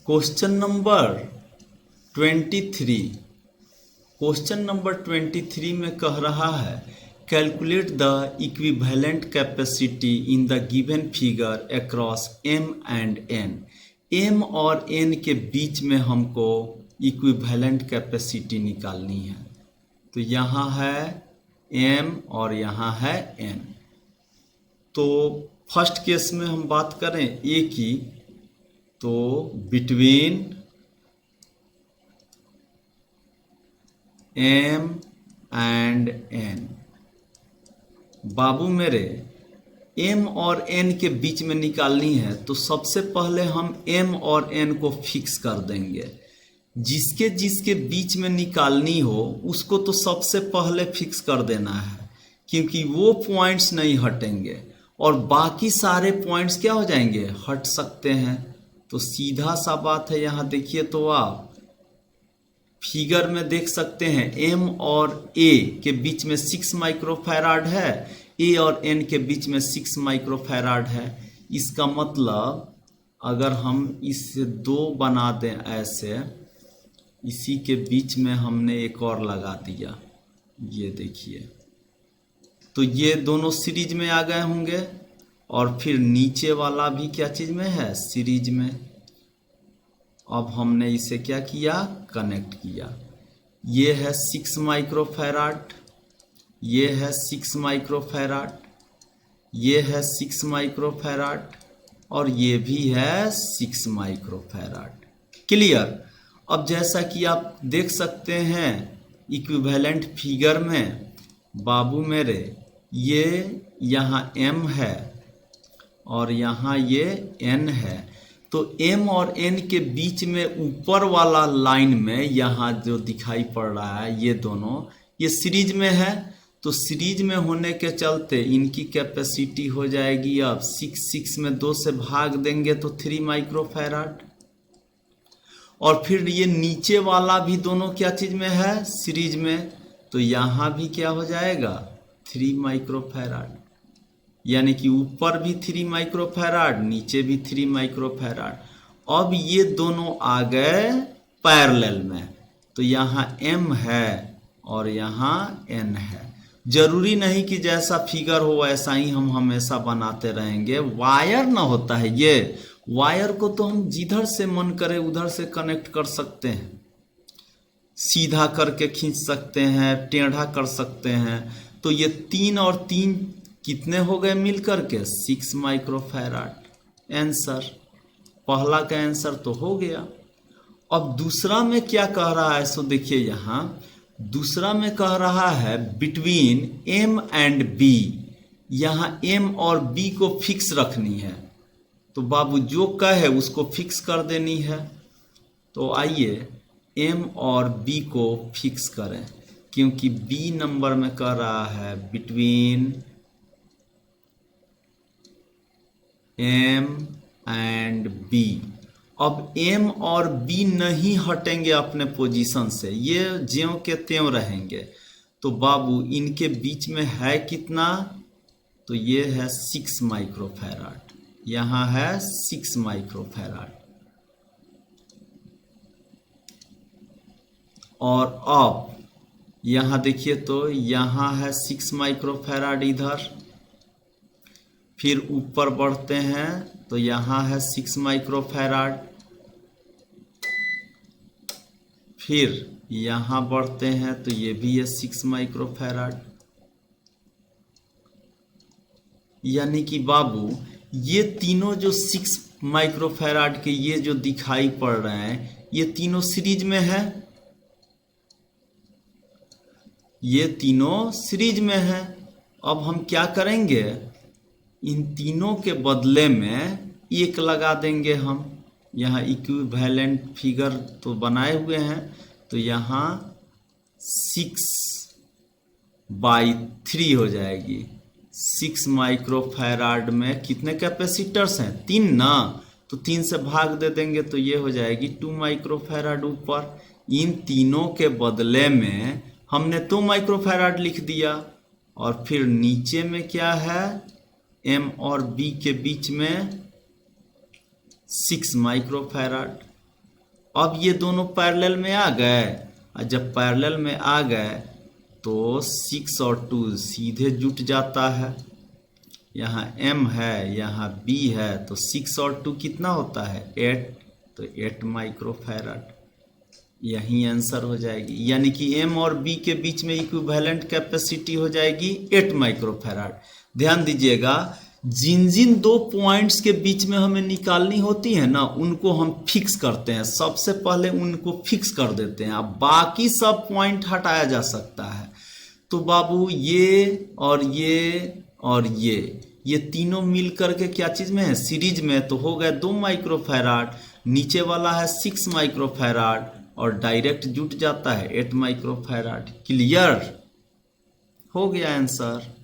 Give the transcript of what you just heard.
Question number 23। Question number 23 में कह रहा है calculate the equivalent capacity in the given figure across M and N. M और N के बीच में हमको इक्विवेलेंट कैपेसिटी निकालनी है। तो यहाँ है एम और यहाँ है एन। तो फर्स्ट केस में हम बात करें ए की, तो बिटवीन एम एंड एन। बाबू मेरे एम और एन के बीच में निकालनी है, तो सबसे पहले हम एम और एन को फिक्स कर देंगे। जिसके जिसके बीच में निकालनी हो उसको तो सबसे पहले फिक्स कर देना है, क्योंकि वो पॉइंट्स नहीं हटेंगे और बाकी सारे पॉइंट्स क्या हो जाएंगे, हट सकते हैं। तो सीधा सा बात है, यहाँ देखिए तो आप फिगर में देख सकते हैं एम और ए के बीच में 6 माइक्रोफैराड है, ए और एन के बीच में 6 माइक्रोफैराड है। इसका मतलब अगर हम इसे 2 बना दें ऐसे, इसी के बीच में हमने एक और लगा दिया, ये देखिए, तो ये दोनों सीरीज में आ गए होंगे और फिर नीचे वाला भी क्या चीज में है, सीरीज में। अब हमने इसे क्या किया, कनेक्ट किया। ये है 6 माइक्रोफैराड, ये है 6 माइक्रोफैराड, ये है 6 माइक्रोफैराड और ये भी है 6 माइक्रोफैराड। क्लियर। अब जैसा कि आप देख सकते हैं इक्विवेलेंट फिगर में, बाबू मेरे ये यहाँ m है और यहाँ ये n है। तो m और n के बीच में ऊपर वाला लाइन में यहाँ जो दिखाई पड़ रहा है, ये दोनों ये सीरीज में है। तो सीरीज में होने के चलते इनकी कैपेसिटी हो जाएगी, अब 6 में 2 से भाग देंगे तो 3 माइक्रोफैराड। और फिर ये नीचे वाला भी दोनों क्या चीज में है, सीरीज में। तो यहाँ भी क्या हो जाएगा, 3 माइक्रोफैराड। यानी कि ऊपर भी 3 माइक्रोफैराड, नीचे भी 3 माइक्रोफैराड। अब ये दोनों आ गए पैरेलल में, तो यहाँ m है और यहाँ n है। जरूरी नहीं कि जैसा फिगर हो वैसा ही हम हमेशा बनाते रहेंगे। वायर ना होता है, ये वायर को तो हम जिधर से मन करे उधर से कनेक्ट कर सकते हैं, सीधा करके खींच सकते हैं, टेढ़ा कर सकते हैं। तो ये 3 और 3 कितने हो गए मिलकर के, 6 माइक्रोफैराड। आंसर, पहला का आंसर तो हो गया। अब दूसरा में क्या कह रहा है, सो देखिए यहाँ दूसरा में कह रहा है बिटवीन m एंड b। यहाँ m और b को फिक्स रखनी है, तो बाबू जो कहे उसको फिक्स कर देनी है। तो आइए m और b को फिक्स करें, क्योंकि b नंबर में कह रहा है बिटवीन m एंड b। अब m और b नहीं हटेंगे अपने पोजीशन से, ये ज्यों के त्यों रहेंगे। तो बाबू इनके बीच में है कितना, तो ये है 6 माइक्रोफैराड, यहाँ है 6 माइक्रोफैराड। और अब यहाँ देखिए तो यहाँ है 6 माइक्रोफैराड इधर, फिर ऊपर बढ़ते हैं तो यहाँ है 6 माइक्रोफैराड, फिर यहाँ बढ़ते हैं तो ये भी है 6 माइक्रोफैराड। यानी कि बाबू ये तीनों जो 6 माइक्रोफैराड के ये जो दिखाई पड़ रहे हैं, ये तीनों सीरीज में है, ये तीनों सीरीज में है। अब हम क्या करेंगे, इन तीनों के बदले में 1 लगा देंगे हम। यहाँ इक्विवेलेंट फिगर तो बनाए हुए हैं, तो यहाँ 6/3 हो जाएगी। 6 माइक्रोफैराड में कितने कैपेसिटर्स हैं, 3 ना, तो 3 से भाग दे देंगे तो ये हो जाएगी 2 माइक्रोफैराड ऊपर। इन तीनों के बदले में हमने 2 माइक्रोफैराड लिख दिया। और फिर नीचे में क्या है, m और b के बीच में 6 माइक्रोफैराड। अब ये दोनों पैरेलल में आ गए, और जब पैरेलल में आ गए तो 6 और 2 सीधे जुट जाता है। यहाँ M है, यहाँ B है, तो 6 और 2 कितना होता है 8, तो 8 माइक्रोफैराड। यही आंसर हो जाएगी, यानी कि M और B के बीच में इक्विवेलेंट कैपेसिटी हो जाएगी 8 माइक्रोफैराड। ध्यान दीजिएगा, जिन जिन दो पॉइंट्स के बीच में हमें निकालनी होती है ना, उनको हम फिक्स करते हैं। सबसे पहले उनको फिक्स कर देते हैं, अब बाकी सब पॉइंट हटाया जा सकता है। तो बाबू ये और ये और ये तीनों मिल करके क्या चीज में है, सीरीज में, तो हो गए 2 माइक्रोफैराड। नीचे वाला है 6 माइक्रोफैराड और डायरेक्ट जुट जाता है 8 माइक्रोफैराड। क्लियर हो गया आंसर।